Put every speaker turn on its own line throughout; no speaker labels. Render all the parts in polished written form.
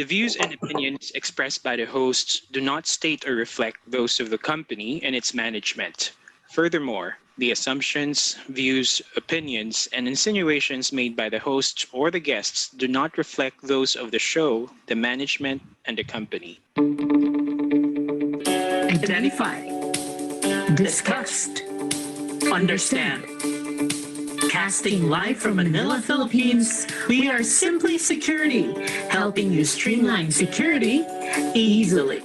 The views and opinions expressed by the hosts do not state or reflect those of the company and its management. Furthermore, the assumptions, views, opinions, and insinuations made by the hosts or the guests do not reflect those of the show, the management, and the company.
Identify, discussed, understand. Casting live from Manila, Philippines, we are Simply Security, helping you streamline security easily.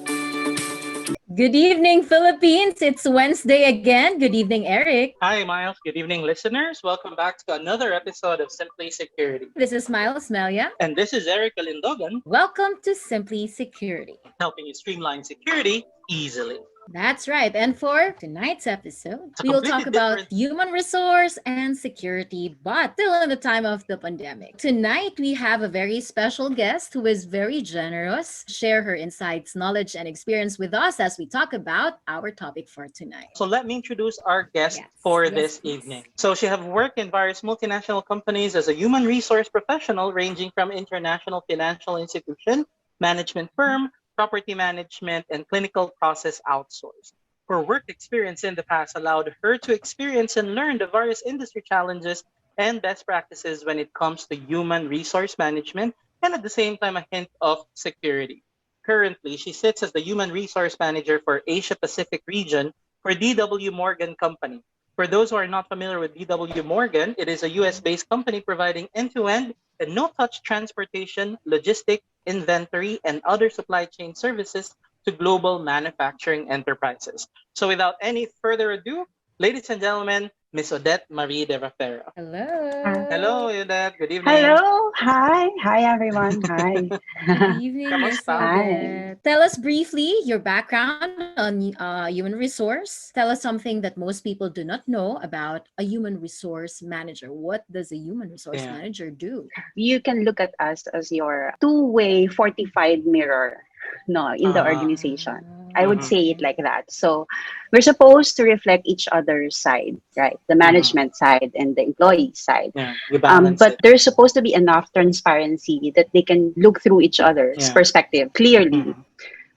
Good evening, Philippines. It's Wednesday again. Good evening, Eric.
Hi, Miles. Good evening, listeners. Welcome back to another episode of Simply Security.
This is Miles Melia.
And this is Eric Alindogan,
Welcome to Simply Security.
helping you streamline security easily.
That's right. And for tonight's episode,
It's a
we will talk
completely
about
different-
human resource and security, but still in the time of the pandemic. Tonight, we have a very special guest who is very generous, share her insights, knowledge, and experience with us as we talk about our topic for tonight.
So let me introduce our guest for this evening. So she have worked in various multinational companies as a human resource professional ranging from international financial institution, management firm, property management, and clinical process outsourcing. Her work experience in the past allowed her to experience and learn the various industry challenges and best practices when it comes to human resource management and at the same time a hint of security. Currently, she sits as the Human Resource Manager for Asia Pacific region for DW Morgan Company. For those who are not familiar with DW Morgan, it is a US-based company providing end-to-end and no-touch transportation, logistic, inventory, and other supply chain services to global manufacturing enterprises. So without any further ado, ladies and gentlemen, Miss Odette Marie Derafera.
Hello.
Hello, Odette. Good evening.
Hello. Hi, everyone. Hi.
Good evening, Miss
Kamusta?
Odette. Tell us briefly your background on human resource. Tell us something that most people do not know about a human resource manager. What does a human resource
Yeah.
manager do?
You can look at us as your two-way fortified mirror, no, in the organization. I would say it like that. So we're supposed to reflect each other's side, right? The management side and the employee side.
Yeah, you balance
But
it.
there's supposed to be enough transparency that they can look through each other's
Yeah.
perspective clearly.
Mhm.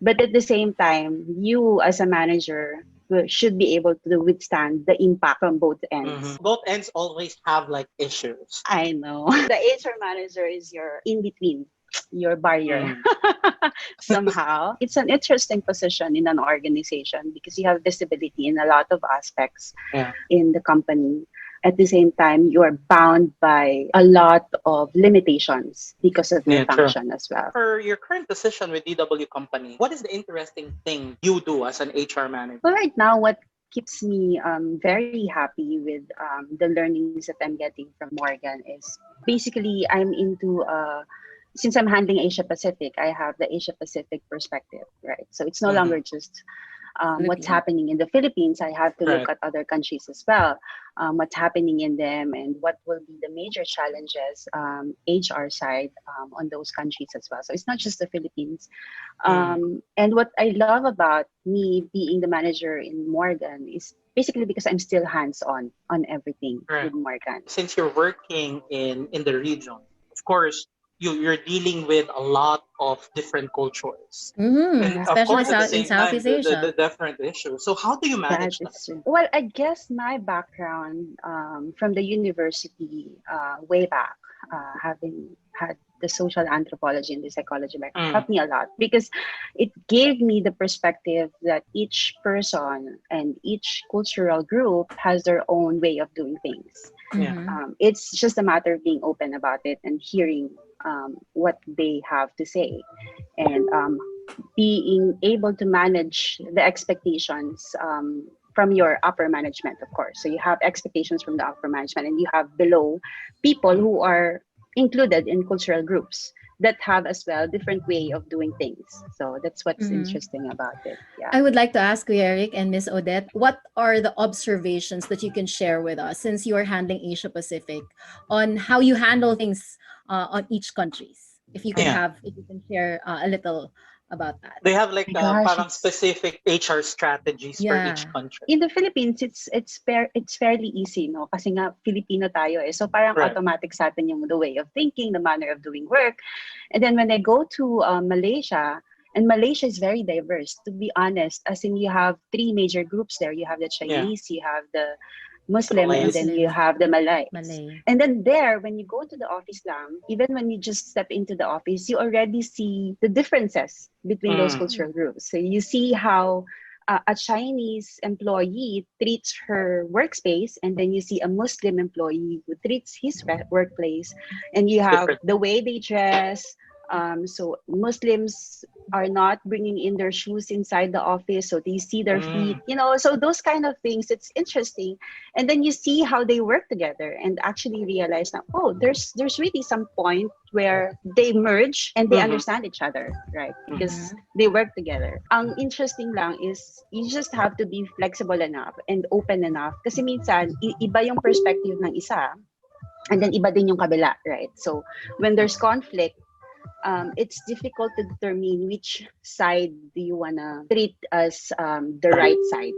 But at the same time, you as a manager should be able to withstand the impact from both ends.
Both ends always have like issues.
I know. The HR manager is your in between, your barrier. Somehow. It's an interesting position in an organization because you have visibility in a lot of aspects
Yeah.
in the company. At the same time, you are bound by a lot of limitations because of your
Yeah, true.
function as well.
For your current position with DW Company, what is the interesting thing you do as an HR manager?
Well, right now, what keeps me very happy with the learnings that I'm getting from Morgan is basically I'm into since I'm handling Asia Pacific, I have the Asia Pacific perspective, right? So it's no longer just what's
Philippines.
happening in the Philippines. I have to look
Right.
at other countries as well, what's happening in them and what will be the major challenges HR side on those countries as well. So it's not just the Philippines. And what I love about me being the manager in Morgan is basically because I'm still hands-on on everything
Right.
with Morgan.
Since you're working in the region, of course, you're dealing with a lot of different cultures. And of
Especially
course, at the
in
same time,
Southeast Asia.
the different issues. So how do you
That
manage
is
that?
true. Well, I guess my background from the university way back, having had the social anthropology and the psychology background, helped me a lot because it gave me the perspective that each person and each cultural group has their own way of doing things.
Yeah.
It's just a matter of being open about it and hearing what they have to say and being able to manage the expectations from your upper management, of course. So you have expectations from the upper management and you have below people who are included in cultural groups that have as well different way of doing things. So that's what's interesting about it. Yeah.
I would like to ask you, Eric and Miss Odette, what are the observations that you can share with us since you are handling Asia Pacific on how you handle things on each countries? If you can
Yeah.
if you can share a little about that?
They have like
My gosh,
parang specific HR strategies for each country.
In the Philippines, it's fairly easy, no? Kasi nga Filipino tayo eh. So parang
Right.
automatic sa atin yung the way of thinking, the manner of doing work. And then when I go to Malaysia, and Malaysia is very diverse, to be honest. As in, you have three major groups there. You have the Chinese, you have the Muslim, and then you have the Malays.
Malay.
And then there, when you go to the office lang, even when you just step into the office, you already see the differences between those cultural groups. So you see how a Chinese employee treats her workspace, and then you see a Muslim employee who treats his workplace, and you have the way they dress. So Muslims are not bringing in their shoes inside the office, so they see their feet, you know, so those kind of things, it's interesting. And then you see how they work together and actually realize that, oh, there's really some point where they merge and they understand each other, right? Because they work together. Ang interesting lang is you just have to be flexible enough and open enough kasi minsan iba yung perspective ng isa and then iba din yung kabila, right? So when there's conflict, it's difficult to determine which side do you want to treat as the right side,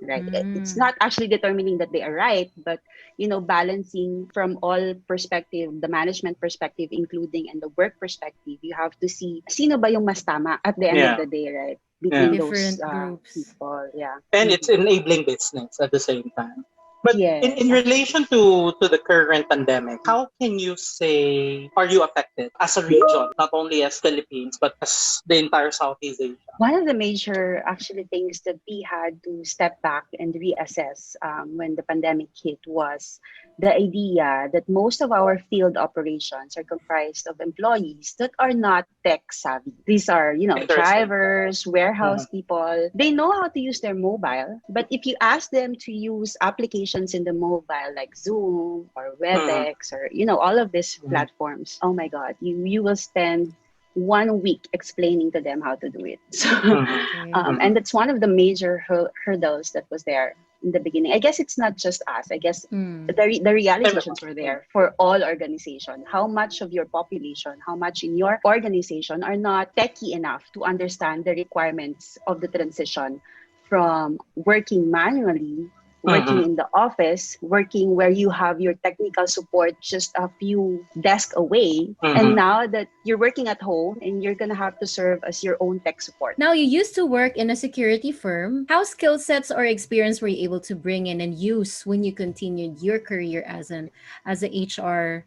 right? It's not actually determining that they are right, but you know, balancing from all perspective, the management perspective including and the work perspective, you have to see sino ba yung mas tama at the end of the day, right? Between those
groups.
people,
And it's enabling business at the same time. But
yes,
in relation to the current pandemic, how can you say, are you affected as a region, not only as Philippines, but as the entire Southeast Asia?
One of the major actually things that we had to step back and reassess when the pandemic hit was the idea that most of our field operations are comprised of employees that are not tech savvy. These are, you know, drivers, warehouse people. They know how to use their mobile, but if you ask them to use applications in the mobile like Zoom or WebEx or, you know, all of these platforms, oh my God, you will spend 1 week explaining to them how to do it. So, and that's one of the major hurdles that was there in the beginning. I guess it's not just us. I guess the realizations were there for all organizations. How much of your population, how much in your organization are not techy enough to understand the requirements of the transition from working manually, working in the office, working where you have your technical support just a few desks away. And now that you're working at home and you're going to have to serve as your own tech support.
Now, you used to work in a security firm. How skill sets or experience were you able to bring in and use when you continued your career as an HR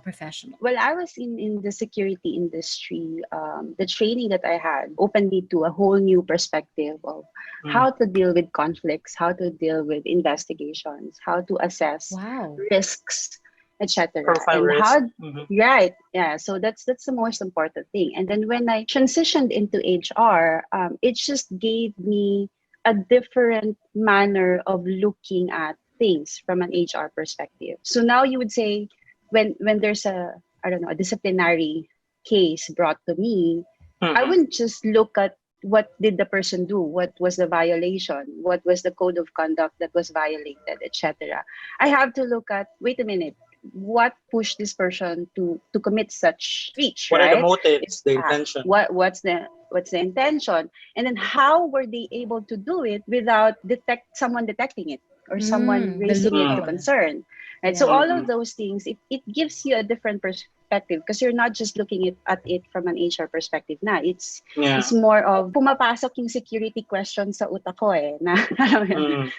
professional?
Well, I was in the security industry. The training that I had opened me to a whole new perspective of how to deal with conflicts, how to deal with investigations, how to assess risks, etc.
Profile risk.
Right, yeah. So that's the most important thing. And then when I transitioned into HR, it just gave me a different manner of looking at things from an HR perspective. So now you would say, when there's a disciplinary case brought to me, I wouldn't just look at what did the person do, what was the violation, what was the code of conduct that was violated, etc. I have to look at, wait a minute, what pushed this person to commit such breach?
What
right?
are the motives, the intention?
What's the intention, and then how were they able to do it without someone detecting it or someone raising it to concern? Right. So all of those things, it gives you a different perspective because you're not just looking at it from an HR perspective na. It's more of pumapasok yung security question sa utak ko eh.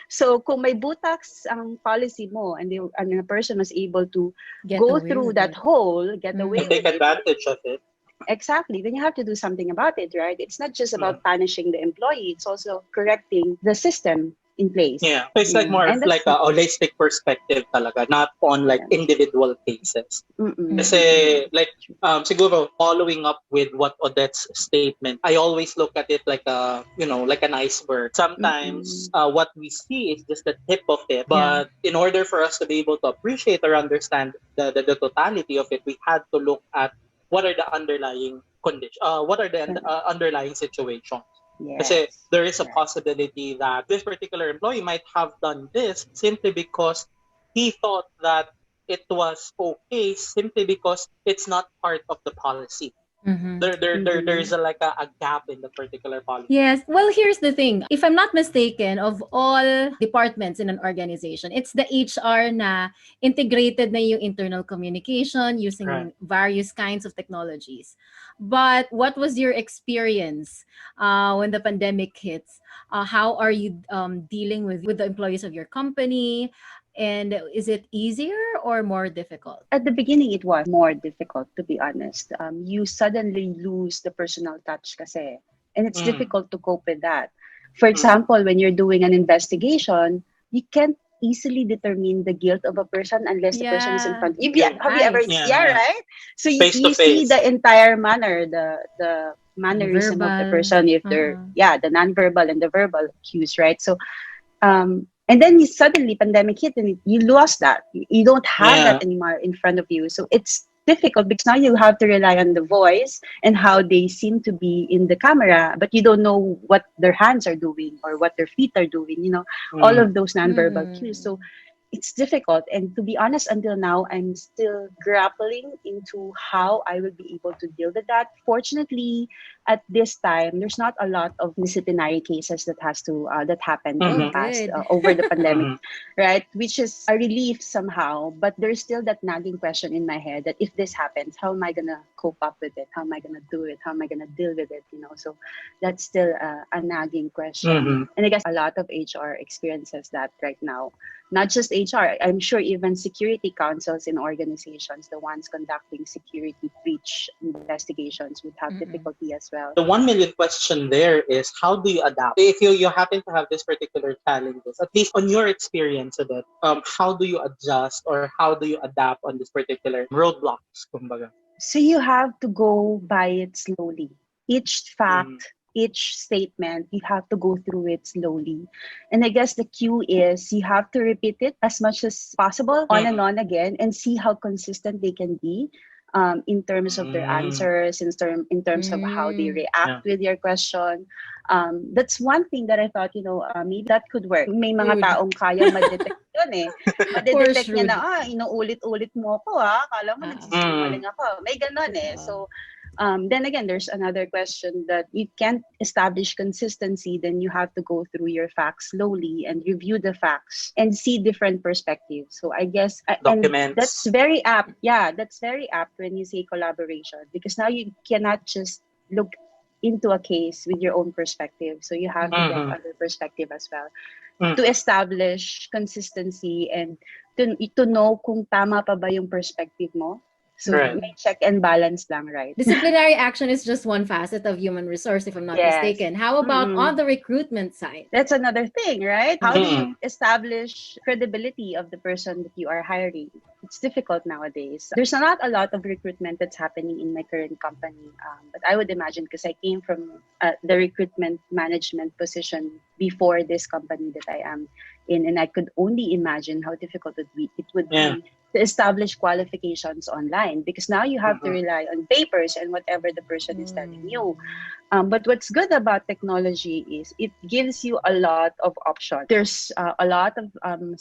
So kung may butaks ang policy mo and the person was able to go through that hole, get away
take advantage of it.
Exactly. Then you have to do something about it, right? It's not just about punishing the employee. It's also correcting the system in place.
Yeah, it's like more of like a holistic perspective talaga, not on like individual cases. Kasi like siguro following up with what Odette's statement, I always look at it like a, you know, like an iceberg. Sometimes what we see is just the tip of it, but in order for us to be able to appreciate or understand the totality of it, we had to look at what are the underlying conditions, what are the underlying situations. Kasi there is a possibility that this particular employee might have done this simply because he thought that it was okay, simply because it's not part of the policy. There's like a gap in the particular policy.
Yes. Well, here's the thing. If I'm not mistaken, of all departments in an organization, it's the HR na integrated na yung internal communication using
Right.
various kinds of technologies. But what was your experience when the pandemic hits? How are you dealing with the employees of your company? And is it easier or more difficult?
At the beginning, it was more difficult, to be honest. You suddenly lose the personal touch kasi, and it's difficult to cope with that. For example, when you're doing an investigation, you can't easily determine the guilt of a person unless the person is in front of you.
Yeah.
Have you ever?
Nice.
Yeah, right. So
Face to
you see
face.
the entire manner, the mannerism of the
Verbal.
person, if they're the nonverbal and the verbal cues, right? So and then you suddenly pandemic hit and you lost that. You don't have that anymore in front of you. So it's difficult because now you have to rely on the voice and how they seem to be in the camera, but you don't know what their hands are doing or what their feet are doing, all of those nonverbal cues. So it's difficult. And to be honest, until now, I'm still grappling into how I will be able to deal with that. Fortunately, at this time, there's not a lot of disciplinary cases that happened in the past
good.
over the pandemic, right? Which is a relief somehow. But there's still that nagging question in my head that if this happens, how am I gonna cope up with it? How am I gonna do it? How am I gonna deal with it? So that's still a nagging question. And I guess a lot of HR experiences that right now. Not just HR, I'm sure even security councils in organizations, the ones conducting security breach investigations would have difficulty as well.
The 1 million question there is, how do you adapt? If you happen to have this particular challenges, at least on your experience of it, how do you adjust or how do you adapt on this particular roadblocks, kumbaga?
So you have to go by it slowly. Each fact, each statement, you have to go through it slowly. And I guess the cue is you have to repeat it as much as possible on and on again and see how consistent they can be in terms of their answers, in terms of how they react with your question. That's one thing that I thought, maybe that could work. May mga taong kaya ma-detect yun eh. Ma-detect niya na, inuulit-ulit mo ako akala mo nagsisinungaling ako. May ganon eh. So, then again, there's another question that you can't establish consistency, then you have to go through your facts slowly and review the facts and see different perspectives. So I guess and that's very apt. Yeah, that's very apt when you say collaboration, because now you cannot just look into a case with your own perspective. So you have to get other perspective as well to establish consistency and to know kung tama pa ba yung perspective mo. So may check and balance lang, right?
Disciplinary action is just one facet of human resource, if I'm not mistaken. How about on the recruitment side?
That's another thing, right? How do you establish credibility of the person that you are hiring? It's difficult nowadays. There's not a lot of recruitment that's happening in my current company, but I would imagine, because I came from the recruitment management position before this company that I am in, and I could only imagine how difficult it would be to establish qualifications online, because now you have to rely on papers and whatever the person is telling you. But what's good about technology is it gives you a lot of options. There's a lot of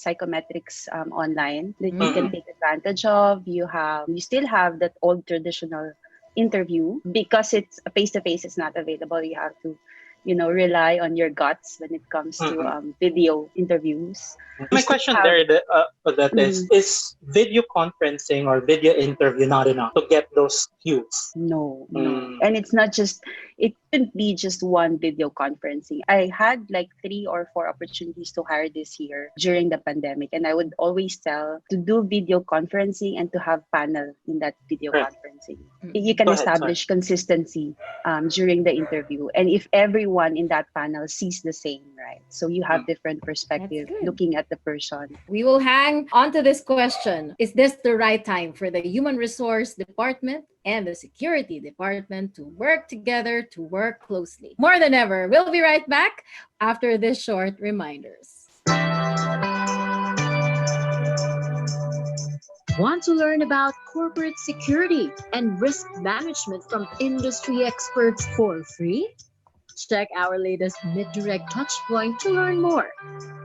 psychometrics online that you can take advantage of. You still have that old traditional interview, because it's face-to-face, it's not available. You have to rely on your guts when it comes to video interviews.
My question there, Odette, is video conferencing or video interview not enough to get those cues?
No. And it's not just, it couldn't be just one video conferencing. I had like 3 or 4 opportunities to hire this year during the pandemic. And I would always tell to do video conferencing and to have panel in that video conferencing. You can establish consistency during the interview. And if everyone in that panel sees the same, right? So you have different perspective looking at the person.
We will hang on to this question. Is this the right time for the human resource department and the security department to work together, to work closely? More than ever. We'll be right back after this short reminders. Want to learn about corporate security and risk management from industry experts for free? Check our latest Mid-Direct Touchpoint to learn more.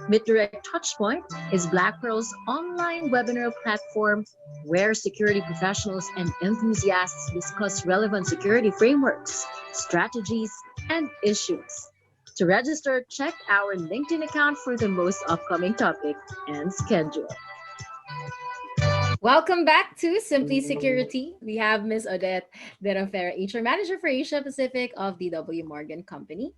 MidDirect Touchpoint is Black Pearl's online webinar platform where security professionals and enthusiasts discuss relevant security frameworks, strategies, and issues. To register, check our LinkedIn account for the most upcoming topic and schedule. Welcome back to Simply Security. We have Ms. Odette, Derafera, HR Manager for Asia Pacific of DW Morgan Company.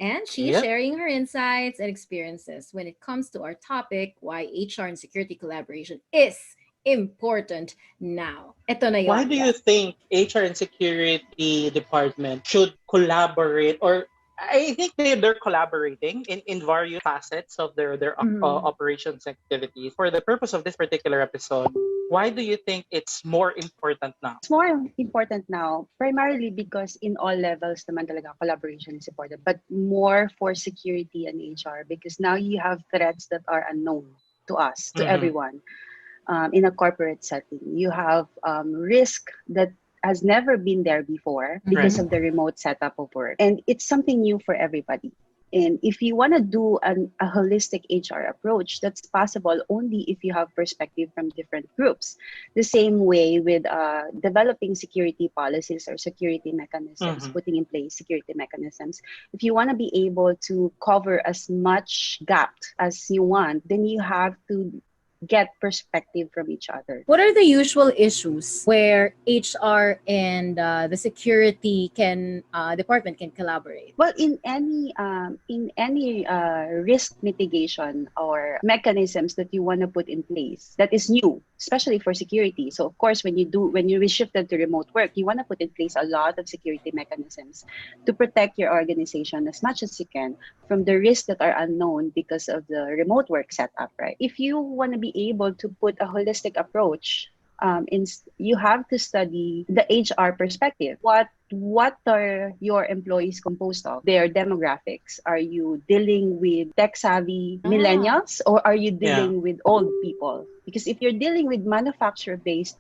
And she's sharing her insights and experiences when it comes to our topic, why HR and security collaboration is important now. Ito na yun.
Why do you think HR and security department should collaborate, or I think they're collaborating in various facets of their operations activities. For the purpose of this particular episode, why do you think it's more important now?
It's more important now, primarily because in all levels naman talaga collaboration is important, but more for security and HR because now you have threats that are unknown to us, to everyone. In a corporate setting, you have risk that has never been there before because of the remote setup of work. And it's something new for everybody. And if you want to do a holistic HR approach, that's possible only if you have perspective from different groups. The same way with developing security policies or security mechanisms, putting in place security mechanisms. If you want to be able to cover as much gap as you want, then you have to get perspective from each other.
What are the usual issues where HR and the security department can collaborate?
Well, in any risk mitigation or mechanisms that you want to put in place that is new, especially for security. So of course, when you shifted to remote work, you want to put in place a lot of security mechanisms to protect your organization as much as you can from the risks that are unknown because of the remote work setup, right? If you want to be able to put a holistic approach, you have to study the HR perspective. What are your employees composed of? Their demographics. Are you dealing with tech-savvy millennials or are you dealing with old people? Because if you're dealing with manufacturer-based,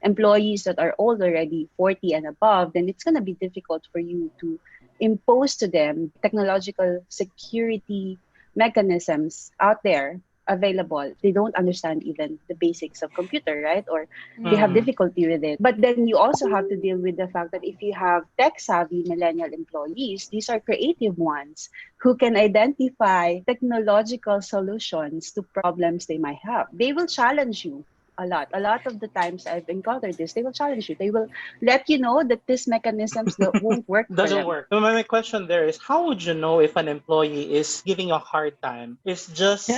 employees that are old already, 40 and above, then it's going to be difficult for you to impose to them technological security mechanisms out there available. They don't understand even the basics of computer, right? Or they have difficulty with it. But then you also have to deal with the fact that if you have tech-savvy millennial employees, these are creative ones who can identify technological solutions to problems they might have. They will challenge you a lot. A lot of the times I've encountered this, they will challenge you. They will let you know that these mechanisms that won't work.
Doesn't work. So my question there is, how would you know if an employee is giving you a hard time? Is just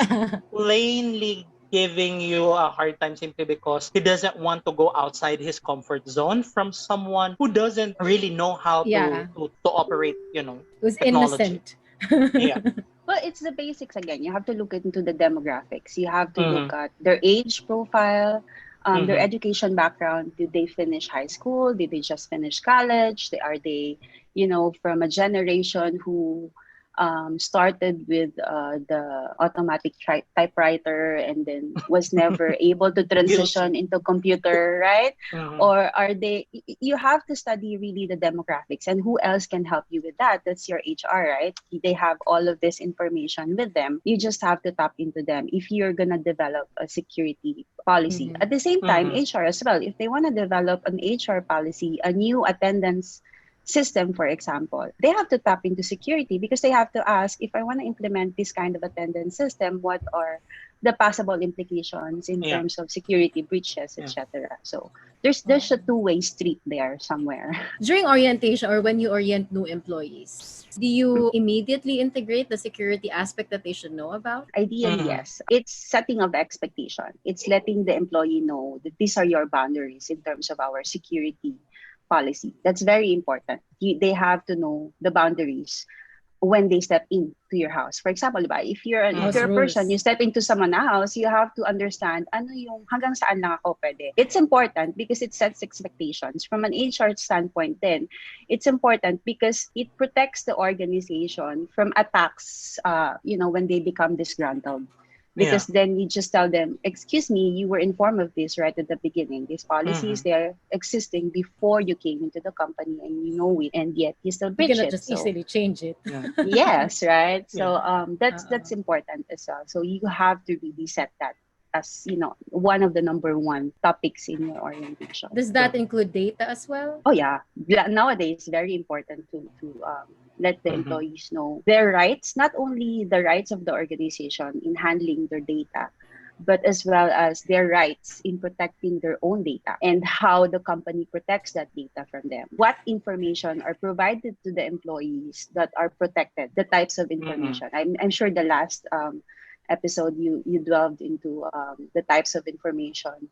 plainly giving you a hard time simply because he doesn't want to go outside his comfort zone from someone who doesn't really know how to operate,
Who's
technology.
innocent.
Well, it's the basics again. You have to look into the demographics. You have to look at their age profile, their education background. Did they finish high school? Did they just finish college? Are they, from a generation who started with the automatic typewriter and then was never able to transition into computer, right? Or are they, you have to study really the demographics and who else can help you with that? That's your HR, right? They have all of this information with them. You just have to tap into them if you're going to develop a security policy. At the same time, HR as well, if they want to develop an HR policy, a new attendance system, for example, they have to tap into security because they have to ask, if I want to implement this kind of attendance system, what are the possible implications in terms of security breaches, etc. So there's a two-way street there somewhere.
During orientation or when you orient new employees, do you immediately integrate the security aspect that they should know about?
Ideally, yes. It's setting of expectation. It's letting the employee know that these are your boundaries in terms of our security policy. That's very important. They have to know the boundaries when they step into your house. For example, if you're a person, you step into someone's house, you have to understand ano yung hanggang saan lang ako pwede. It's important because it sets expectations. From an HR standpoint then, it's important because it protects the organization from attacks, when they become disgruntled. because then you just tell them, excuse me, you were informed of this right at the beginning. These policies, they're existing before you came into the company and you know it, and yet you still
You
breach
cannot
it.
just
So
easily change it.
yes, right. So that's
Uh-uh.
important as well. So you have to really set that as, you know, one of the number one topics in your orientation.
Does that include data as well?
Oh yeah, nowadays very important to let the employees know their rights, not only the rights of the organization in handling their data, but as well as their rights in protecting their own data and how the company protects that data from them. What information are provided to the employees that are protected, the types of information. I'm sure the last episode you delved into the types of information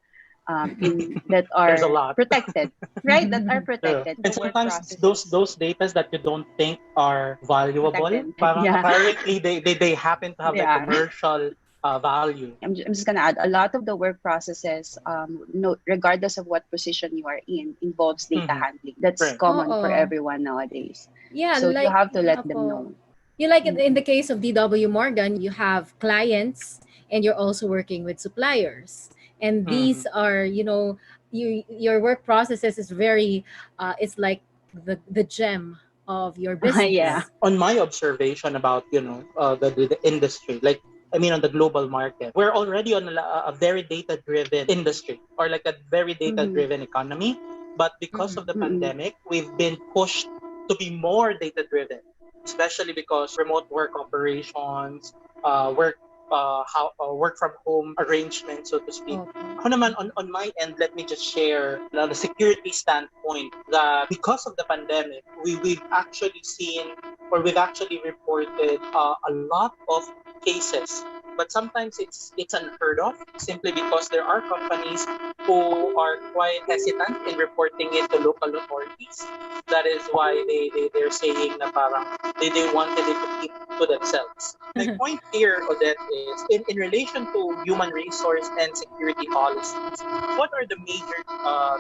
that
There's a
are
lot.
protected, right? That are protected.
And
The work
sometimes
processes.
those data that you don't think are valuable,
Protected.
parang
Yeah.
apparently they happen to have like
Yeah.
commercial value.
I'm just gonna add a lot of the work processes, no, regardless of what position you are in, involves data handling. That's
Right.
common for
Oo.
everyone nowadays.
Yeah,
So you
like
have to let them
Apo.
know.
You like in the case of DW Morgan, you have clients and you're also working with suppliers. And these are, your work processes is very it's like the gem of your
Yeah.
business.
On my observation about the industry, like I mean on the global market, we're already on a very data driven industry, or like a very data driven economy, but because of the pandemic we've been pushed to be more data driven, especially because remote work operations, work from home arrangements, so to speak. Ako naman, on my end, let me just share the security standpoint that because of the pandemic, we've actually seen, or we've actually reported a lot of cases, but sometimes it's unheard of simply because there are companies who are quite hesitant in reporting it to local authorities. That is why they're saying na parang they wanted it to keep to themselves. My point here, Odette, is in relation to human resource and security policies, what are the major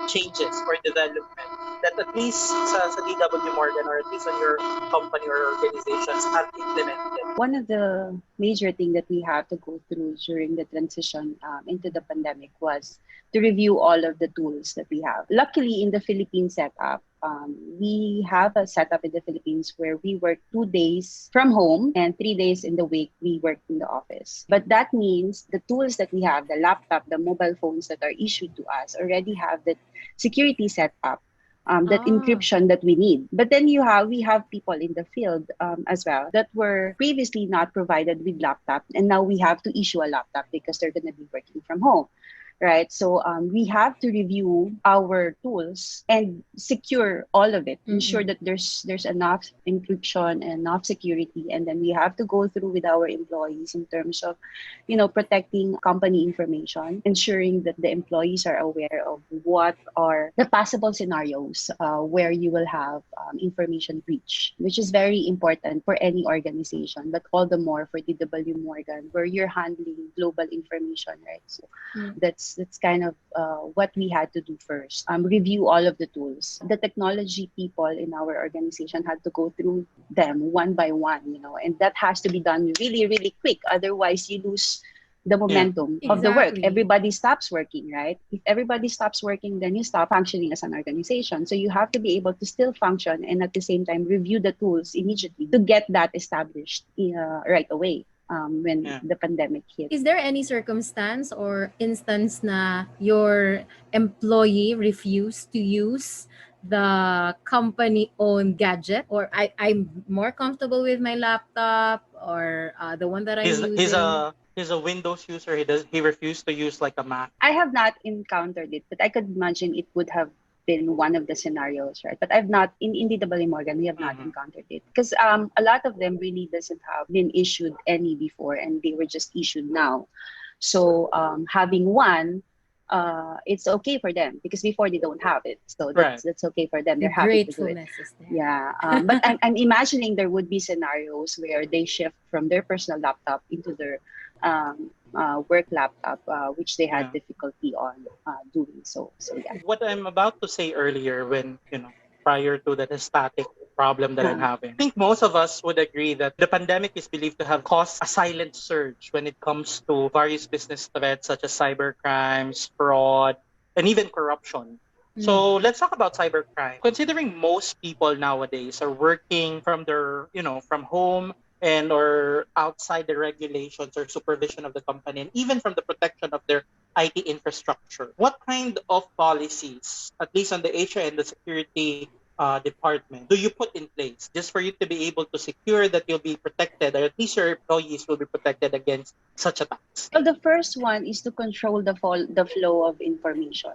changes or development that at least sa DW Morgan, or at least on your company or organizations, have implemented?
One of the major things that we had to go through during the transition into the pandemic was to review all of the tools that we have. Luckily, in the Philippine setup, we have a setup in the Philippines where we work 2 days from home and 3 days in the week we work in the office. But that means the tools that we have, the laptop, the mobile phones that are issued to us already have the security setup, that encryption that we need. But then we have people in the field as well that were previously not provided with laptop, and now we have to issue a laptop because they're going to be working from home. Right, so we have to review our tools and secure all of it, ensure that there's enough encryption and enough security, and then we have to go through with our employees in terms of, protecting company information, ensuring that the employees are aware of what are the possible scenarios where you will have information breach, which is very important for any organization, but all the more for DW Morgan, where you're handling global information, right? So that's kind of what we had to do first. Review all of the tools. The technology people in our organization had to go through them one by one, and that has to be done really, really quick. Otherwise, you lose the momentum of the work.
Exactly.
Everybody stops working, right? If everybody stops working, then you stop functioning as an organization. So you have to be able to still function and at the same time review the tools immediately to get that established right away. When the pandemic hit.
Is there any circumstance or instance na your employee refused to use the company-owned gadget, or I'm more comfortable with my laptop, or the one that I'm using?
He's a Windows user. He refused to use like a Mac.
I have not encountered it, but I could imagine it would have been one of the scenarios, right? But I've not in DW Morgan, we have not encountered it because a lot of them really doesn't have been issued any before, and they were just issued now. So having one, it's okay for them because before they don't have it, so that's okay for them. They're happy to do it.
Gratefulness is there.
Yeah, but I'm imagining there would be scenarios where they shift from their personal laptop into their work laptop, which they had difficulty on doing. So yeah.
What I'm about to say earlier, when prior to that static problem that I'm having. I think most of us would agree that the pandemic is believed to have caused a silent surge when it comes to various business threats such as cybercrimes, fraud, and even corruption. So let's talk about cybercrime. Considering most people nowadays are working from their, from home and or outside the regulations or supervision of the company, and even from the protection of their IT infrastructure, what kind of policies, at least on the HR and the security department, do you put in place just for you to be able to secure that you'll be protected, or at least your employees will be protected against such attacks?
Well, the first one is to control the flow of information.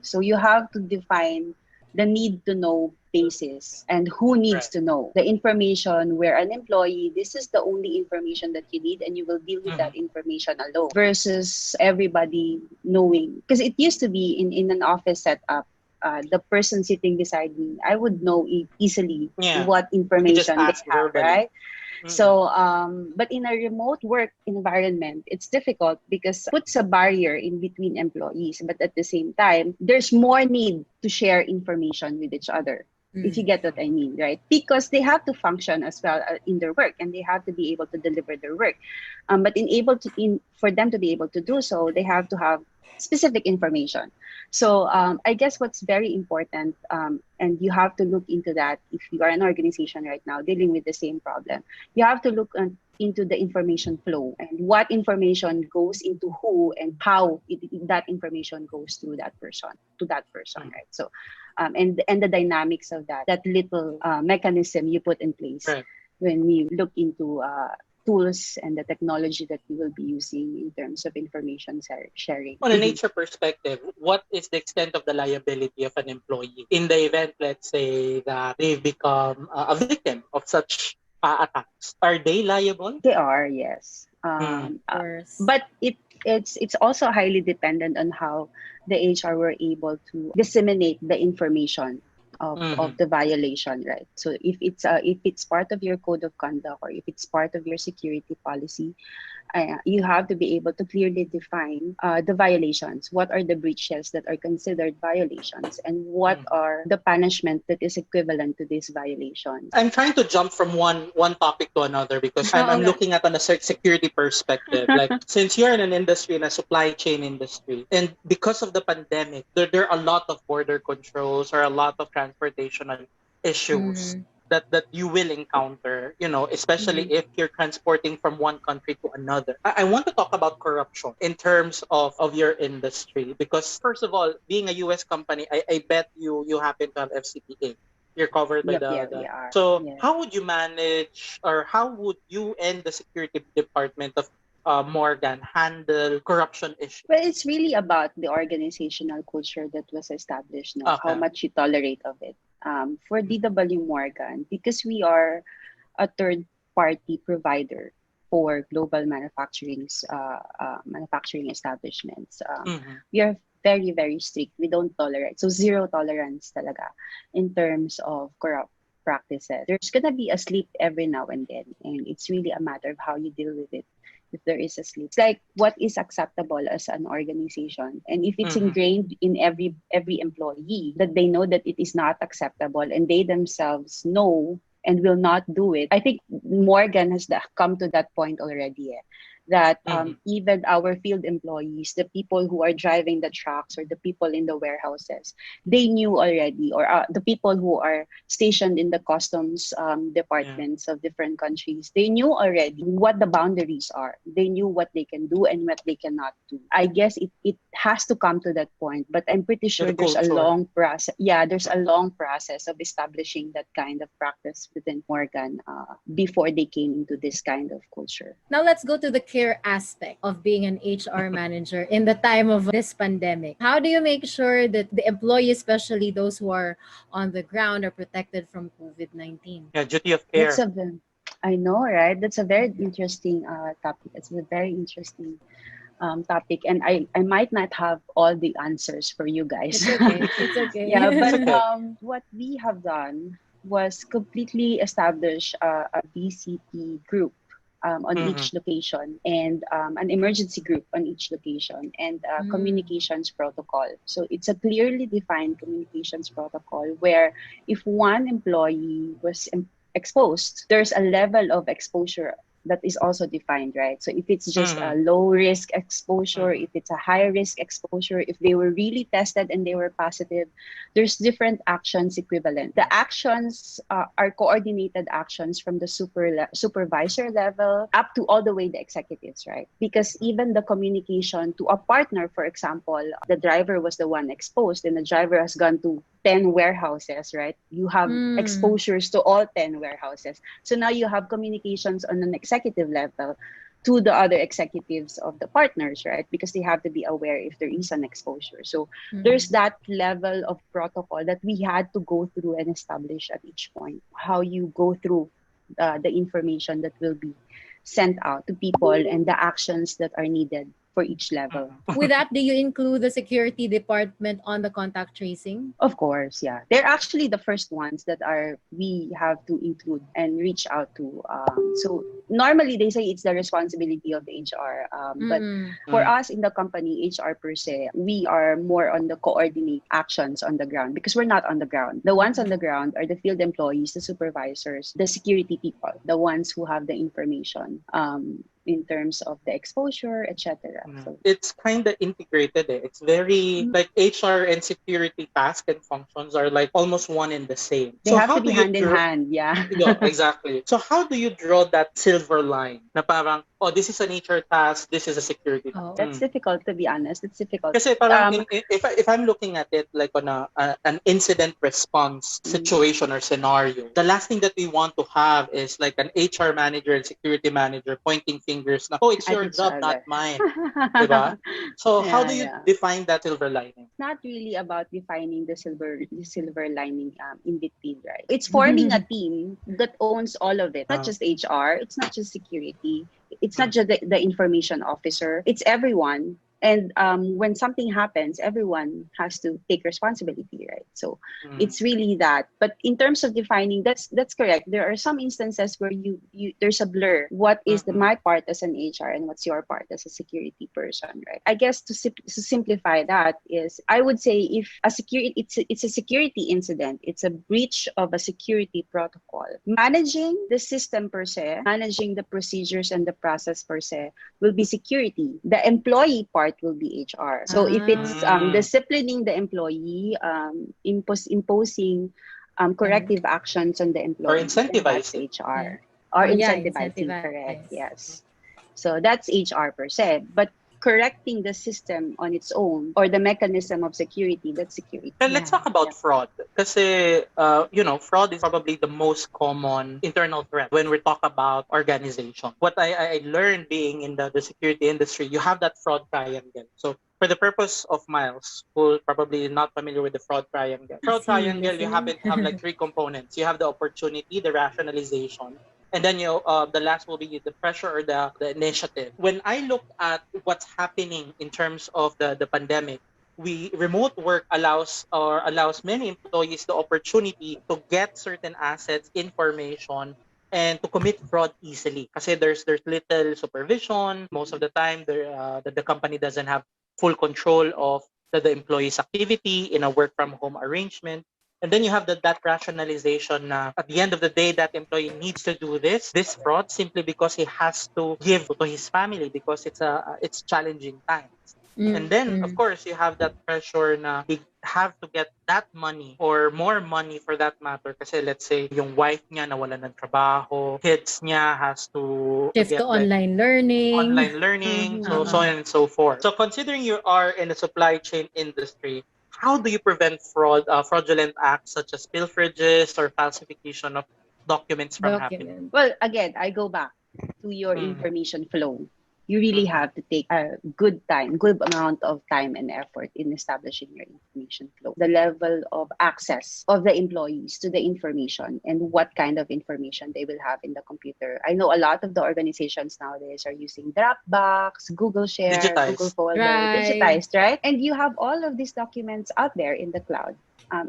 So you have to define the need to know basis and who needs to know the information, where an employee, this is the only information that you need and you will deal with that information alone, versus everybody knowing. Because it used to be in an office setup, the person sitting beside me, I would know easily what information they have, right? So, but in a remote work environment, it's difficult because it puts a barrier in between employees. But at the same time, there's more need to share information with each other, if you get what I mean, right? Because they have to function as well in their work, and they have to be able to deliver their work. But for them to be able to do so, they have to have specific information. So I guess what's very important, and you have to look into that if you are an organization right now dealing with the same problem, you have to look into the information flow and what information goes into who and how that information goes through that person to that person, right? So and the dynamics of that little mechanism you put in place when you look into tools and the technology that we will be using in terms of information sharing.
On a nature perspective, what is the extent of the liability of an employee in the event, let's say, that they've become a victim of such attacks? Are they liable?
They are, yes. But it's also highly dependent on how the HR were able to disseminate the information of the violation, right? So if it's part of your code of conduct or if it's part of your security policy, you have to be able to clearly define the violations. What are the breaches that are considered violations, and what are the punishment that is equivalent to these violations?
I'm trying to jump from one topic to another because I'm looking at on a security perspective. Like, since you're in an industry, in a supply chain industry, and because of the pandemic, there are a lot of border controls or a lot of transportation issues that you will encounter, especially if you're transporting from one country to another. I want to talk about corruption in terms of your industry, because first of all, being a US company, I bet you happen to have FCPA. You're covered by
we are.
So how would you manage, or how would you and the security department of Morgan handle corruption issues?
Well, it's really about the organizational culture that was established now, how much you tolerate of it. For DW Morgan, because we are a third-party provider for global manufacturing establishments, we are very, very strict. We don't tolerate. So zero tolerance talaga in terms of corrupt practices. There's going to be a slip every now and then, and it's really a matter of how you deal with it. If there is a slip, it's like what is acceptable as an organization, and if it's ingrained in every employee that they know that it is not acceptable and they themselves know and will not do it. I think Morgan has come to that point already, that even our field employees, the people who are driving the trucks or the people in the warehouses, they knew already, or the people who are stationed in the customs departments of different countries, they knew already what the boundaries are. They knew what they can do and what they cannot do. I guess it has to come to that point, but I'm pretty sure there's a long process. Yeah, there's a long process of establishing that kind of practice within Morgan before they came into this kind of culture.
Now let's go to the care aspect of being an HR manager in the time of this pandemic. How do you make sure that the employees, especially those who are on the ground, are protected from COVID-19?
Yeah, duty of care.
I know, right? That's a very interesting topic. It's a very interesting topic, and I might not have all the answers for you guys.
It's okay. It's okay.
Yeah, but what we have done was completely establish a VCP group on each location, and an emergency group on each location, and a communications protocol. So it's a clearly defined communications protocol where if one employee was exposed, there's a level of exposure that is also defined, right? So if it's just a low risk exposure, if it's a high risk exposure, if they were really tested and they were positive, there's different actions equivalent. The actions are coordinated actions from the supervisor level up to all the way the executives, right? Because even the communication to a partner, for example, the driver was the one exposed and the driver has gone to 10 warehouses, right? You have exposures to all 10 warehouses. So now you have communications on an executive level to the other executives of the partners, right? Because they have to be aware if there is an exposure. So there's that level of protocol that we had to go through and establish at each point, how you go through the information that will be sent out to people and the actions that are needed for each level.
With that, do you include the security department on the contact tracing?
Of course, yeah. They're actually the first ones that we have to include and reach out to. So normally they say it's the responsibility of HR. But for us in the company, HR per se, we are more on the coordinate actions on the ground because we're not on the ground. The ones on the ground are the field employees, the supervisors, the security people, the ones who have the information. In terms of the exposure, etc. So
it's kind of integrated. It's very like HR and security tasks and functions are like almost one and the same.
They have to be hand in hand, yeah.
Exactly. So how do you draw that silver line? Na parang, oh, this is an HR task, this is a security task.
That's difficult, to be honest. It's difficult.
Kasi parang if I'm looking at it like on an incident response situation or scenario, the last thing that we want to have is like an HR manager and security manager pointing fingers na, oh, it's your job, not mine. Diba? So how do you define that silver lining?
It's not really about defining the silver lining in between, right? It's forming a team that owns all of it. Not just HR, it's not just security, it's not just the information officer, it's everyone. And when something happens, everyone has to take responsibility, right? So it's really that. But in terms of defining, that's correct. There are some instances where you there's a blur. What is my part as an HR and what's your part as a security person, right? I guess to simplify that is, I would say if it's a security incident, it's a breach of a security protocol. Managing the system per se, managing the procedures and the process per se will be security. The employee part will be HR. So if it's disciplining the employee, imposing corrective actions on the employee,
or incentivizing
HR, or incentivizing, correct? Yes. So that's HR per se. But correcting the system on its own or the mechanism of security, that's security.
And let's talk about fraud. Kasi, fraud is probably the most common internal threat when we talk about organization. What I learned being in the security industry, you have that fraud triangle. So for the purpose of Miles, who probably not familiar with the fraud triangle. Fraud triangle, you happen to have like three components. You have the opportunity, the rationalization, and then the last will be the pressure or the initiative. When I look at what's happening in terms of the pandemic, remote work allows many employees the opportunity to get certain assets, information, and to commit fraud easily. Kasi there's little supervision. Most of the time, the company doesn't have full control of the employee's activity in a work from home arrangement. And then you have that rationalization na at the end of the day, that employee needs to do this fraud simply because he has to give to his family because it's challenging times. And then, of course, you have that pressure na he have to get that money or more money for that matter. Kasi let's say yung wife niya nawalan ng trabaho, kids niya has to
shift to online learning.
So on and so forth. So considering you are in the supply chain industry, how do you prevent fraudulent acts such as pilferages or falsification of documents from happening?
Well, again, I go back to your information flow. You really have to take a good amount of time and effort in establishing your information flow. The level of access of the employees to the information and what kind of information they will have in the computer. I know a lot of the organizations nowadays are using Dropbox, Google Share,
digitized.
Google Folder, digitized, right? And you have all of these documents out there in the cloud.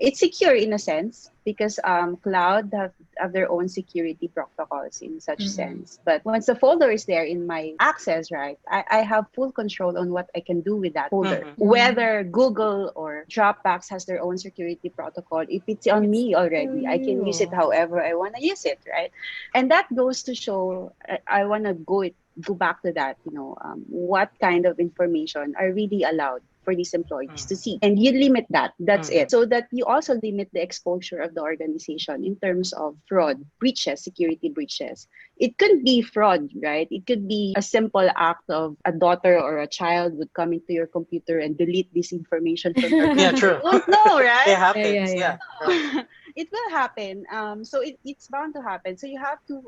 It's secure in a sense because cloud have their own security protocols in such sense. But once the folder is there in my access, right, I have full control on what I can do with that folder. Whether Google or Dropbox has their own security protocol, if it's on me already, I can use it however I want to use it, right? And that goes to show, I want to go back to that, what kind of information are really allowed for these employees to see. And you limit that. That's it. So that you also limit the exposure of the organization in terms of fraud, breaches, security breaches. It could be fraud, right? It could be a simple act of a daughter or a child would come into your computer and delete this information from your computer.
Yeah, true.
You won't know, right?
It happens. Yeah.
It will happen. So it's bound to happen. So you have to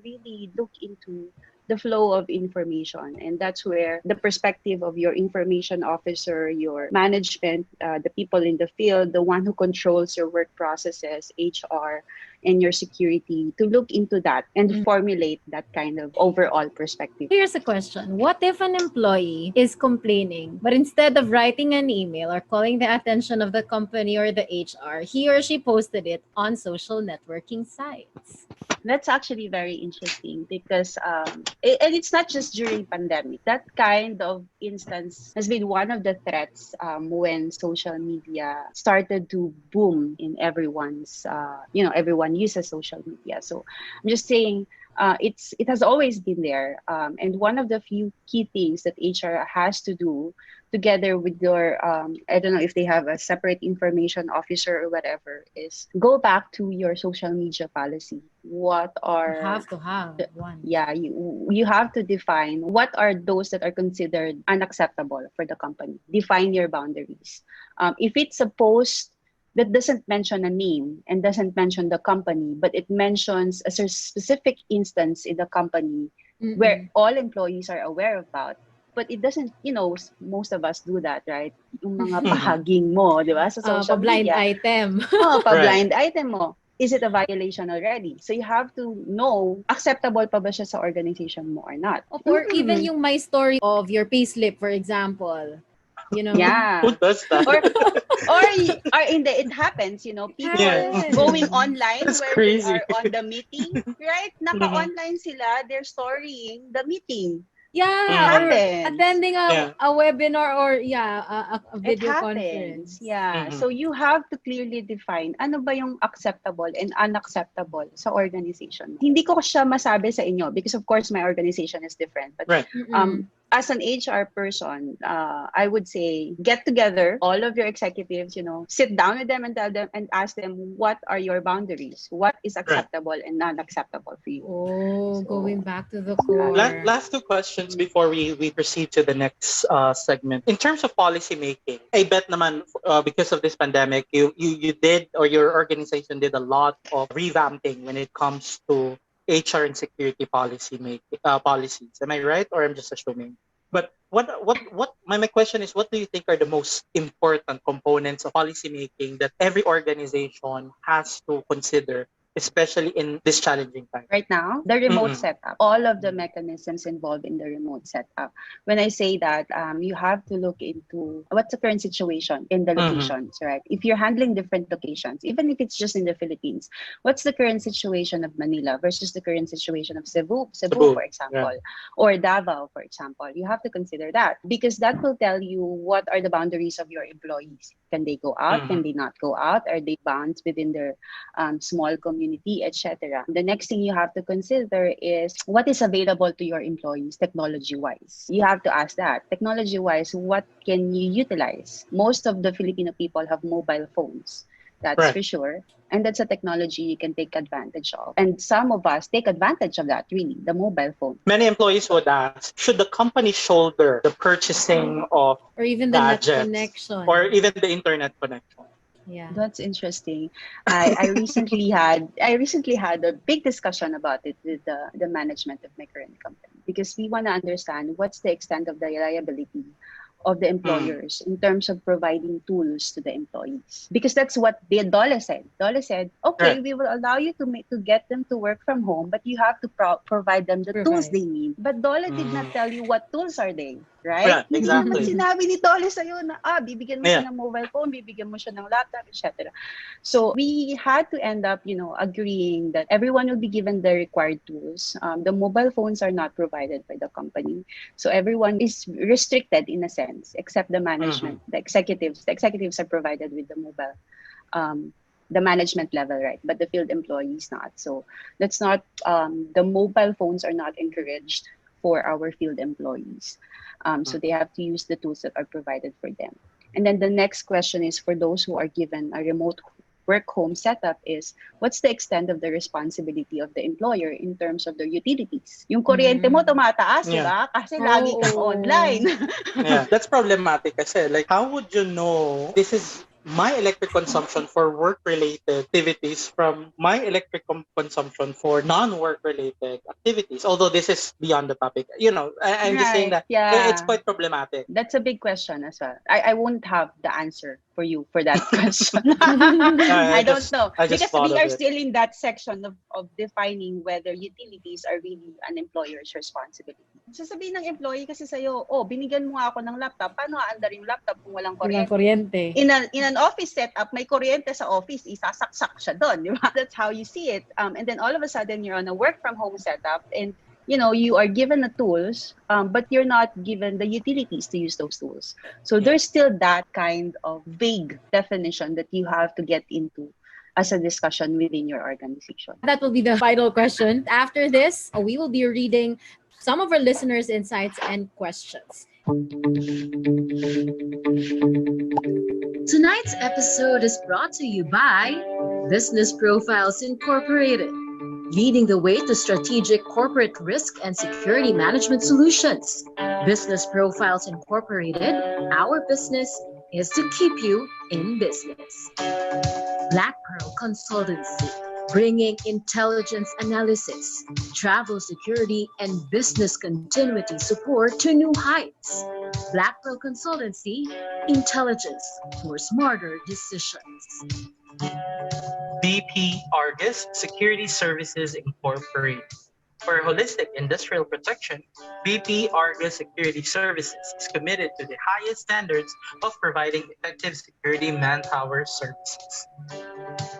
really look into the flow of information. And that's where the perspective of your information officer, your management, the people in the field, the one who controls your work processes, HR, and your security, to look into that and formulate that kind of overall perspective.
Here's a question. What if an employee is complaining, but instead of writing an email or calling the attention of the company or the HR, he or she posted it on social networking sites?
That's actually very interesting because and it's not just during pandemic. That kind of instance has been one of the threats when social media started to boom in everyone's everyone uses social media. So I'm just saying it has always been there, and one of the few key things that HR has to do together with your I don't know if they have a separate information officer or whatever, is go back to your social media policy. What are
You have to have one.
Yeah, you have to define what are those that are considered unacceptable for the company. Define your boundaries. If it's a post that doesn't mention a name and doesn't mention the company, but it mentions a specific instance in the company where all employees are aware about, but it doesn't, most of us do that, right? Yung mga pahaging mo, di ba, sa social
blind
media.
item.
Pa-blind item mo. Is it a violation already? So you have to know, acceptable pa ba siya sa organization mo or not?
Or even yung my story of your payslip, for example.
Yeah.
Who does that?
Or it happens, people going online
That's
where
crazy.
they are on the meeting, right? Naka-online sila, they're storying the meeting.
Yeah, or
happens.
attending a webinar or a video
It
conference.
happens. Yeah. So you have to clearly define ano ba yung acceptable and unacceptable sa organization. Hindi ko siya masabi sa inyo because of course my organization is different. But as an HR person, I would say get together all of your executives, sit down with them and tell them and ask them what are your boundaries, what is acceptable and not acceptable for you.
Going back to the core.
Last two questions before we proceed to the next segment. In terms of policy making, I bet naman because of this pandemic, you did, or your organization did, a lot of revamping when it comes to HR and security policies. Am I right, or I'm just assuming? But my question is, what do you think are the most important components of policy making that every organization has to consider, especially in this challenging time?
Right now, the remote setup, all of the mechanisms involved in the remote setup. When I say that, you have to look into what's the current situation in the locations, right? If you're handling different locations, even if it's just in the Philippines, what's the current situation of Manila versus the current situation of Cebu, for example, or Davao, for example? You have to consider that because that will tell you what are the boundaries of your employees. Can they go out? Can they not go out? Are they bound within their small community, etc.? The next thing you have to consider is what is available to your employees technology-wise. You have to ask that. Technology-wise, what can you utilize? Most of the Filipino people have mobile phones. That's for sure. And that's a technology you can take advantage of. And some of us take advantage of that, really, the mobile phone.
Many employees would ask, should the company shoulder the purchasing of
or even
gadgets,
the net connection,
or even the internet connection?
Yeah,
that's interesting. I recently had a big discussion about it with the management of my current company because we want to understand what's the extent of the liability of the employers in terms of providing tools to the employees, because that's what Dole said. Dole said, okay, we will allow you to get them to work from home, but you have to provide them the tools they need. But Dole did not tell you what tools are they. right?
Yeah,
Hindi naman
exactly.
sinabi ni Tole sa'yo na, bibigyan mo siya ng mobile phone, bibigyan mo siya ng laptop, etc. So we had to end up, agreeing that everyone will be given the required tools. The mobile phones are not provided by the company. So everyone is restricted in a sense, except the management, the executives. The executives are provided with the mobile, the management level, right? But the field employees not. So that's not, the mobile phones are not encouraged for our field employees. So they have to use the tools that are provided for them. And then the next question is for those who are given a remote work home setup is, what's the extent of the responsibility of the employer in terms of the utilities? Yung kuryente mo tumataas, di ba? Kasi lagi kang online.
Yeah, that's problematic kasi like how would you know this is my electric consumption for work-related activities from my electric consumption for non-work-related activities? Although this is beyond the topic. I'm just saying that it's quite problematic.
That's a big question as well. I won't have the answer for you for that question. I don't know. Because we are still in that section of defining whether utilities are really an employer's responsibility. Sasabihin ng employee kasi sa'yo, binigyan mo ako ng laptop, paano aandar yung laptop kung walang kuryente? In an office setup, may kuryente sa office, isasaksak siya doon, di ba? That's how you see it. And then all of a sudden, you're on a work from home setup and you are given the tools, but you're not given the utilities to use those tools. So there's still that kind of vague definition that you have to get into as a discussion within your organization.
That will be the final question. After this, we will be reading some of our listeners' insights and questions. Tonight's episode is brought to you by Business Profiles Incorporated, leading the way to strategic corporate risk and security management solutions. Business Profiles Incorporated, our business is to keep you in business. Black Pearl Consultancy, bringing intelligence analysis, travel security, and business continuity support to new heights. Black Pearl Consultancy, intelligence for smarter decisions.
BP Argus Security Services Incorporated. For holistic industrial protection, BP Argus Security Services is committed to the highest standards of providing effective security manpower services.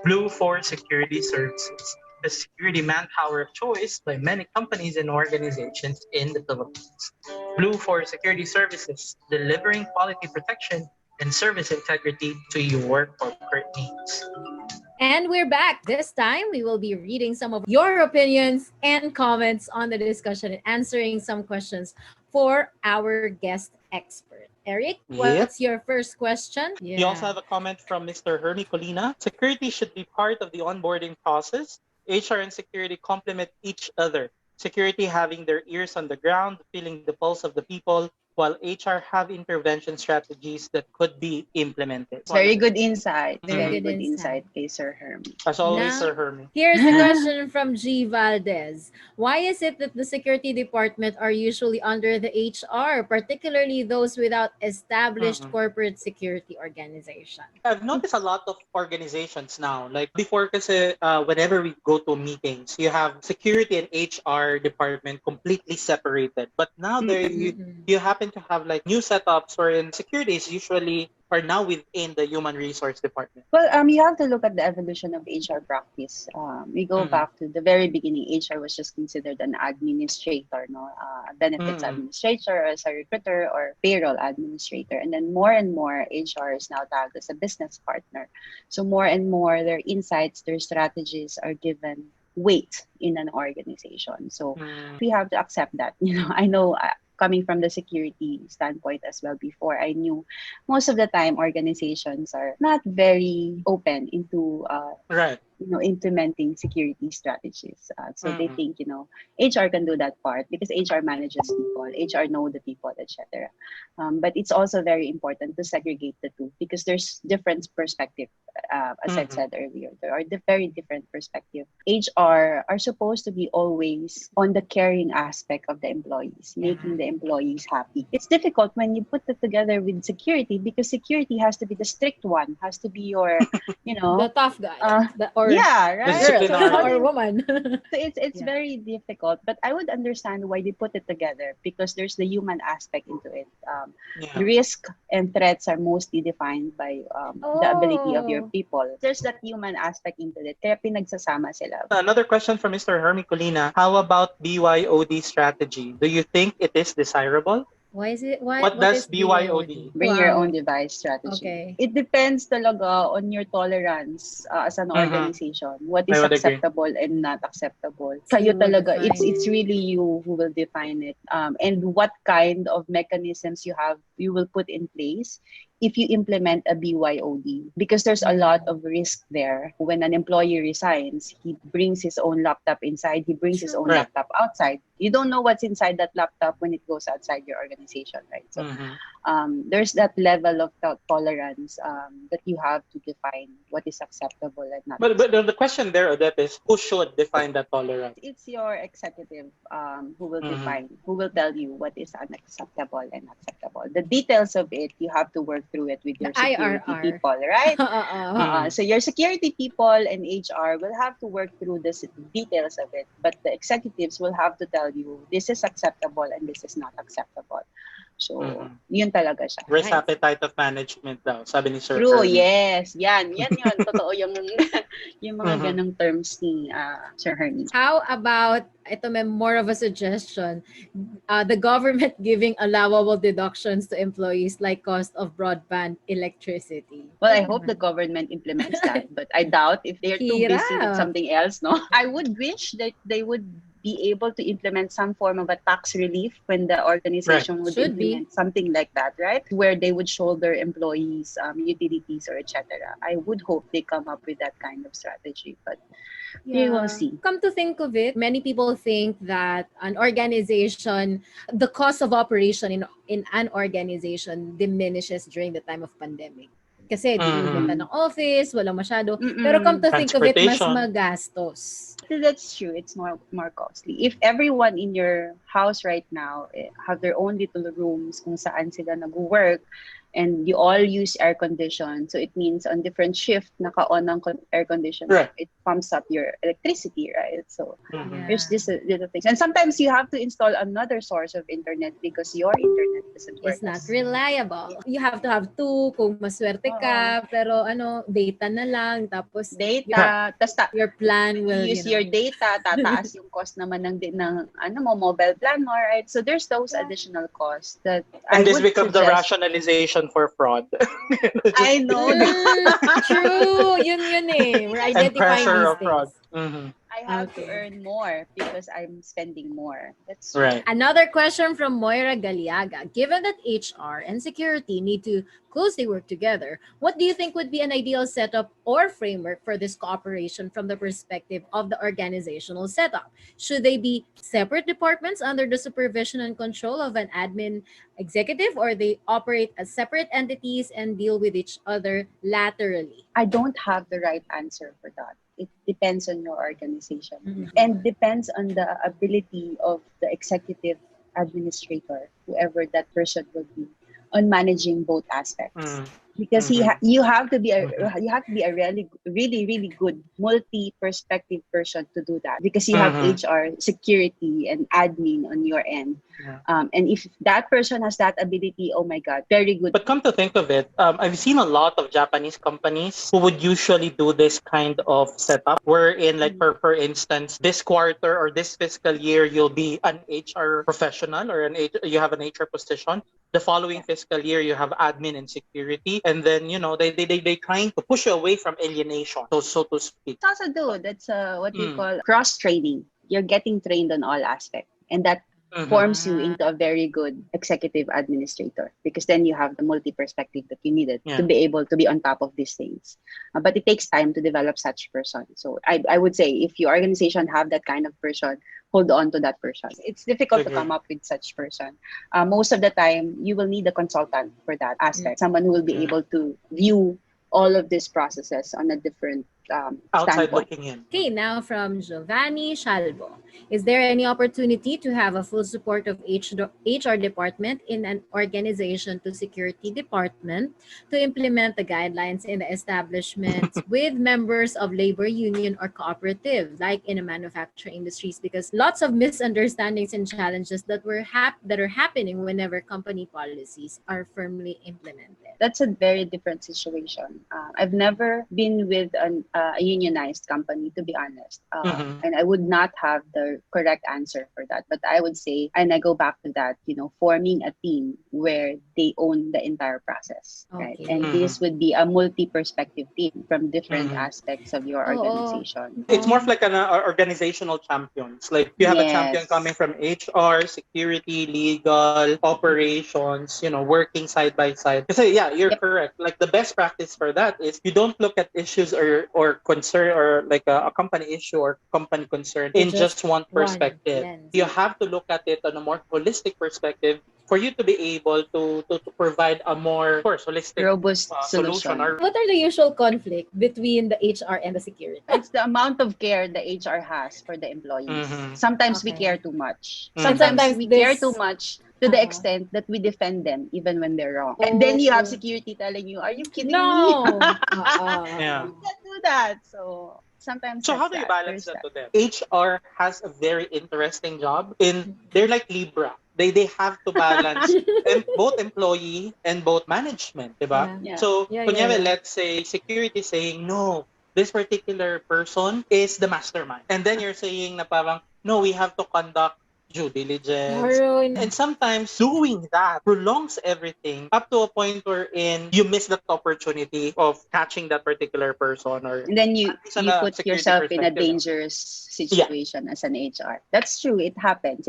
Blue Force Security Services, the security manpower of choice by many companies and organizations in the Philippines. Blue Force Security Services, delivering quality protection and service integrity to your corporate needs.
And we're back. This time, we will be reading some of your opinions and comments on the discussion and answering some questions for our guest expert. Eric, what's your first question?
We also have a comment from Mr. Hermie Colina. Security should be part of the onboarding process. HR and security complement each other. Security having their ears on the ground, feeling the pulse of the people, while HR have intervention strategies that could be implemented.
Very good insight. Very good insight, Sir Hermie.
As always, Sir Hermie.
Here's the question from G. Valdez. Why is it that the security department are usually under the HR, particularly those without established corporate security organization?
I've noticed a lot of organizations now. Like before, kasi whenever we go to meetings, you have security and HR department completely separated. But now you happen to have like new setups wherein security is usually are now within the human resource department.
Well, you have to look at the evolution of HR practice. We go back to the very beginning. HR was just considered an administrator, benefits administrator, as a recruiter, or payroll administrator. And then more and more, HR is now tagged as a business partner. So more and more, their insights, their strategies are given weight in an organization. So we have to accept that. I know. Coming from the security standpoint as well before, I knew most of the time organizations are not very open into implementing security strategies. So they think, HR can do that part because HR manages people, HR know the people, etc. But it's also very important to segregate the two because there's different perspective. As I said earlier, there are very different perspectives. HR are supposed to be always on the caring aspect of the employees, making the employees happy. It's difficult when you put it together with security because security has to be the strict one, has to be your,
the tough guy, or
Yeah, right.
Disciplinary.
or woman.
So it's
Yeah.
very difficult, but I would understand why they put it together because there's the human aspect into it.
Yeah.
Risk and threats are mostly defined by the ability of your
Oh.
people. There's that human aspect into it. Kaya pinagsasama sila.
Another question from Mr. Hermy Colina. How about BYOD strategy? Do you think it is desirable?
Why is it what
What
what
does
is BYOD?
BYOD?
Bring your
Wow.
own device strategy.
Okay.
It depends talaga on your tolerance as an
Mhm.
organization. What
I
is
would agree.
acceptable and not acceptable.
So
Kayo
you will
talaga.
define.
It's really you who will define it. And what kind of mechanisms you will put in place if you implement a BYOD, because there's a lot of risk there. When an employee resigns, he brings his own laptop inside, he brings his
True.
own
Right.
laptop outside. You don't know what's inside that laptop when it goes outside your organization, right? So
Mhm.
there's that level of tolerance that you have to define what is acceptable and not.
But the question there, Odette, is who should define that tolerance?
It's your executive who will
Mhm.
define, who will tell you what is unacceptable and acceptable. The details of it, you have to work through it with
The
your security
IRR.
people, right?
Oo.
So your security people and HR will have to work through the details of it, but the executives will have to tell you this is acceptable and this is not acceptable. So,
Mhm.
yun talaga siya.
Risk
Nice.
appetite of management daw, sabi ni Sir
True,
Hermy.
yes. Yan yun. Totoo yung, yung mga
Mhm.
ganong terms ni Sir Hermes.
How about, ito may more of a suggestion, the government giving allowable deductions to employees like cost of broadband electricity?
Well, I hope the government implements that, but I doubt if they're too busy with
Hirap.
something else, no? I would wish that they would be able to implement some form of a tax relief when the organization would
Should be.
implement something like that, right? Where they would shoulder employees, utilities, or etc. I would hope they come up with that kind of strategy, but we will see.
Come to think of it, many people think that an organization, the cost of operation in an organization diminishes during the time of pandemic. Kasi di pupunta
Mhm.
ng office, walang masyado.
Mm-mm.
Pero come to think of it, mas
Transportation.
magastos.
That's true. It's more costly. If everyone in your house right now have their own little rooms kung saan sila nag-work, and you all use air condition, so it means on different shift naka-on ang air condition,
Right.
it pumps up your electricity, right? So
Mhm.
there's this little things, and sometimes you have to install another source of internet because your internet doesn't work.
It's not reliable. You have to have two kung maswerte ka, pero data na lang, tapos
Data,
your plan will,
use your data, tataas yung cost naman ng mobile plan mo, right? So there's those additional costs that I
And this
would
becomes the
suggest.
rationalization for fraud.
I know.
True. Yun eh. We're
And
identifying
pressure
these
of fraud.
things.
Mhm.
I have to
Okay.
earn more because I'm spending more. That's
Right.
Another question from Moira Galiaga. Given that HR and security need to closely work together, what do you think would be an ideal setup or framework for this cooperation from the perspective of the organizational setup? Should they be separate departments under the supervision and control of an admin executive, or they operate as separate entities and deal with each other laterally?
I don't have the right answer for that. It depends on your organization
Mhm.
and depends on the ability of the executive administrator, whoever that person will be, on managing both aspects.
Mm.
Because
Mhm.
you have to be a
Mhm.
really good multi-perspective person to do that, because you have
Mhm.
HR, security, and admin on your end.
Yeah.
And if that person has that ability, oh my God, very good.
But come to think of it, I've seen a lot of Japanese companies who would usually do this kind of setup, wherein, like, for instance, this quarter or this fiscal year, you'll be an HR professional or you have an HR position. The following fiscal year, you have admin and security, and then they trying to push you away from alienation, so to speak.
It's also do. That's what we call cross training. You're getting trained on all aspects, and that
Mhm.
forms you into a very good executive administrator, because then you have the multi perspective that you needed
Yeah.
to be able to be on top of these things. But it takes time to develop such person. So I would say if your organization have that kind of person, hold on to that person. It's difficult to
Agree.
come up with such person. Most of the time, you will need a consultant for that aspect, someone who will be able to view all of these processes on a different
Outside
standpoint.
looking in.
Okay, now from Giovanni Shalvo. Is there any opportunity to have a full support of HR department in an organization to security department to implement the guidelines in the establishment with members of labor union or cooperative, like in the manufacturing industries? Because lots of misunderstandings and challenges that that are happening whenever company policies are firmly implemented.
That's a very different situation. I've never been with a unionized company, to be honest, and I would not have the correct answer for that. But I would say, and I go back to that, forming a team where they own the entire process, right?
Okay.
And this would be a multi-perspective team from different aspects of your organization.
It's more of like an organizational champions. Like you have a champion coming from HR, security, legal, operations, working side by side. Kasi yeah, you're correct. Like the best practice for that is you don't look at issues or concern or like a company issue or company concern in just one perspective. You have to look at it on a more holistic perspective for you to be able to provide a more, of course, holistic
robust solution.
What are the usual conflict between the HR and the security?
It's the amount of care the HR has for the employees. Sometimes we care too much. Sometimes we care too much to the extent that we defend them even when they're wrong. And then you have security telling you, "Are you kidding me?
Yeah.
You can't do that." So sometimes.
So how do you balance that to them? HR has a very interesting job they're like Libra. They have to balance both employee and both management, diba?
Yeah.
So, kunyari, let's say security saying, no, this particular person is the mastermind. And then you're saying na parang, no, we have to conduct due diligence. And sometimes doing that prolongs everything up to a point wherein you miss that opportunity of catching that particular person. And
then you put yourself in a dangerous situation as an HR. That's true. It happens.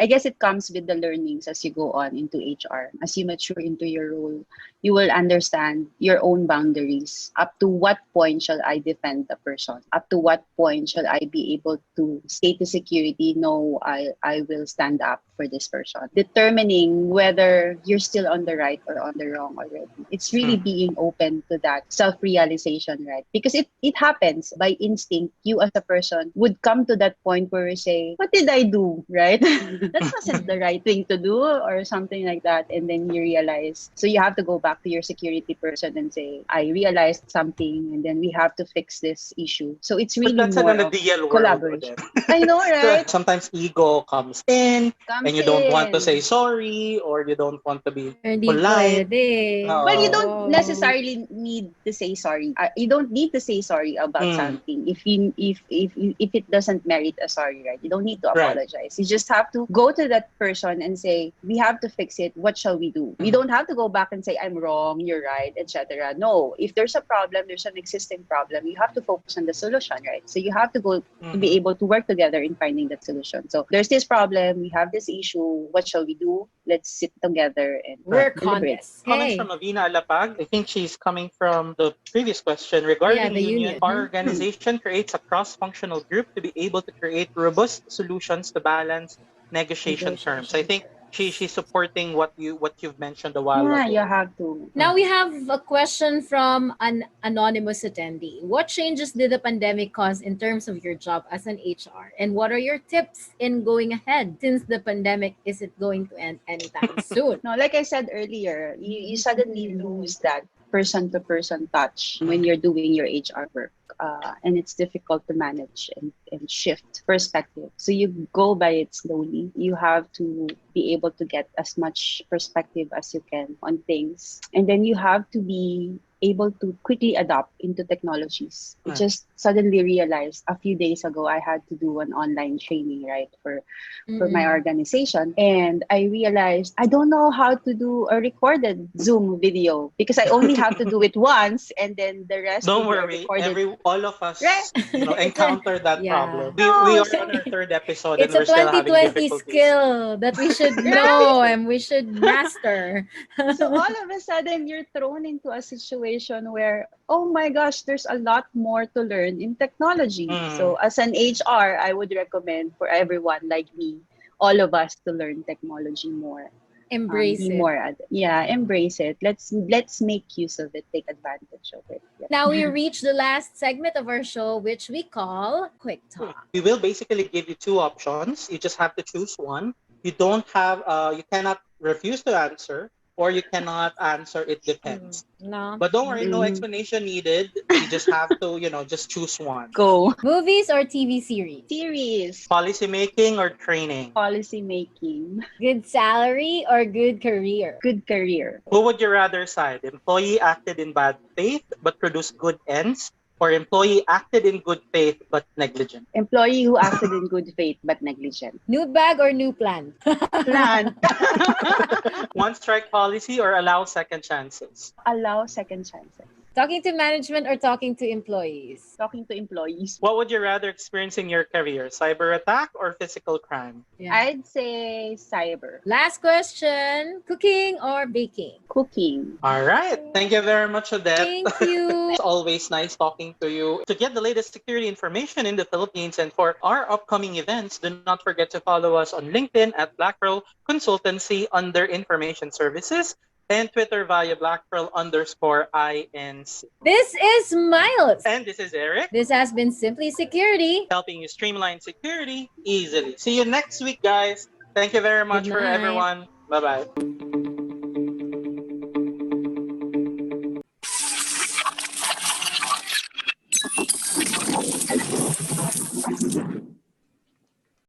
I guess it comes with the learnings as you go on into HR. As you mature into your role, you will understand your own boundaries. Up to what point shall I defend the person? Up to what point shall I be able to say to security, no, I will stand up for this person. Determining whether you're still on the right or on the wrong already. It's really being open to that self-realization, right? Because it happens by instinct. You as a person would come to that point where you say, what did I do, right? That wasn't the right thing to do or something like that. And then you realize, so you have to go back to your security person and say, I realized something and then we have to fix this issue. So it's really
but that's
more
an
of
ideal
collaboration.
World,
I know, right?
Sometimes ego comes in and you don't want to say sorry or you don't want to be polite.
Well, you don't necessarily need to say sorry. You don't need to say sorry about something if it doesn't merit a sorry, right? You don't need to apologize. You just have to go to that person and say, we have to fix it. What shall we do? You don't have to go back and say, I'm wrong, you're right, etc. No, if there's a problem, there's an existing problem, you have to focus on the solution, right? So you have to go to be able to work together in finding that solution. So there's this problem, we have this issue, what shall we do? Let's sit together and
work on this.
Comments from Avina Alapag. I think she's coming from the previous question regarding the union. Our organization creates a cross-functional group to be able to create robust solutions to balance negotiation terms. I think she's supporting what you've mentioned a while ago.
You have to.
Now we have a question from an anonymous attendee. What changes did the pandemic cause in terms of your job as an HR? And what are your tips in going ahead since the pandemic isn't going to end anytime soon?
No, like I said earlier, you suddenly lose that person-to-person touch when you're doing your HR work. And it's difficult to manage and shift perspective. So you go by it slowly. You have to be able to get as much perspective as you can on things. And then you have to be able to quickly adapt into technologies. I just suddenly realized a few days ago I had to do an online training, right, for my organization. And I realized I don't know how to do a recorded Zoom video because I only have to do it once and then the rest
don't worry, all of us encounter that problem. We are on our third episode
it's
and we're still having difficulties.
It's a 2020 skill that we should know and we should master.
So all of a sudden you're thrown into a situation where, oh my gosh, there's a lot more to learn in technology. So as an HR, I would recommend for everyone like me, all of us to learn technology more.
Embrace
be
it.
more embrace it. Let's make use of it, take advantage of it. Yeah.
Now we reach the last segment of our show, which we call Quick Talk.
We will basically give you two options. You just have to choose one. You don't have, you cannot refuse to answer, or you cannot answer. It depends.
No.
But don't worry, no
Mm.
explanation needed. You just have to, just choose one.
Go.
Movies or TV series?
Series.
Policy making or training?
Policy making.
Good salary or good career?
Good career.
Who would you rather side? Employee acted in bad faith but produced good ends, or employee acted in good faith but negligent?
Employee who acted in good faith but negligent.
New bag or new plan?
Plan.
One strike policy or allow second chances?
Allow second chances.
Talking to management or talking to employees?
Talking to employees.
What would you rather experience in your career? Cyber attack or physical crime?
Yeah.
I'd say cyber.
Last question, cooking or baking?
Cooking.
All right. Thank you very much, Odette.
Thank you.
It's always nice talking to you. To get the latest security information in the Philippines and for our upcoming events, do not forget to follow us on LinkedIn at Black Pearl Consultancy under Information Services and Twitter via BlackPearl_INC.
This is Miles.
And this is Eric,
This has been Simply Security.
helping you streamline security easily. See you next week, guys. Thank you very much
Good
for
night.
everyone. Bye-bye.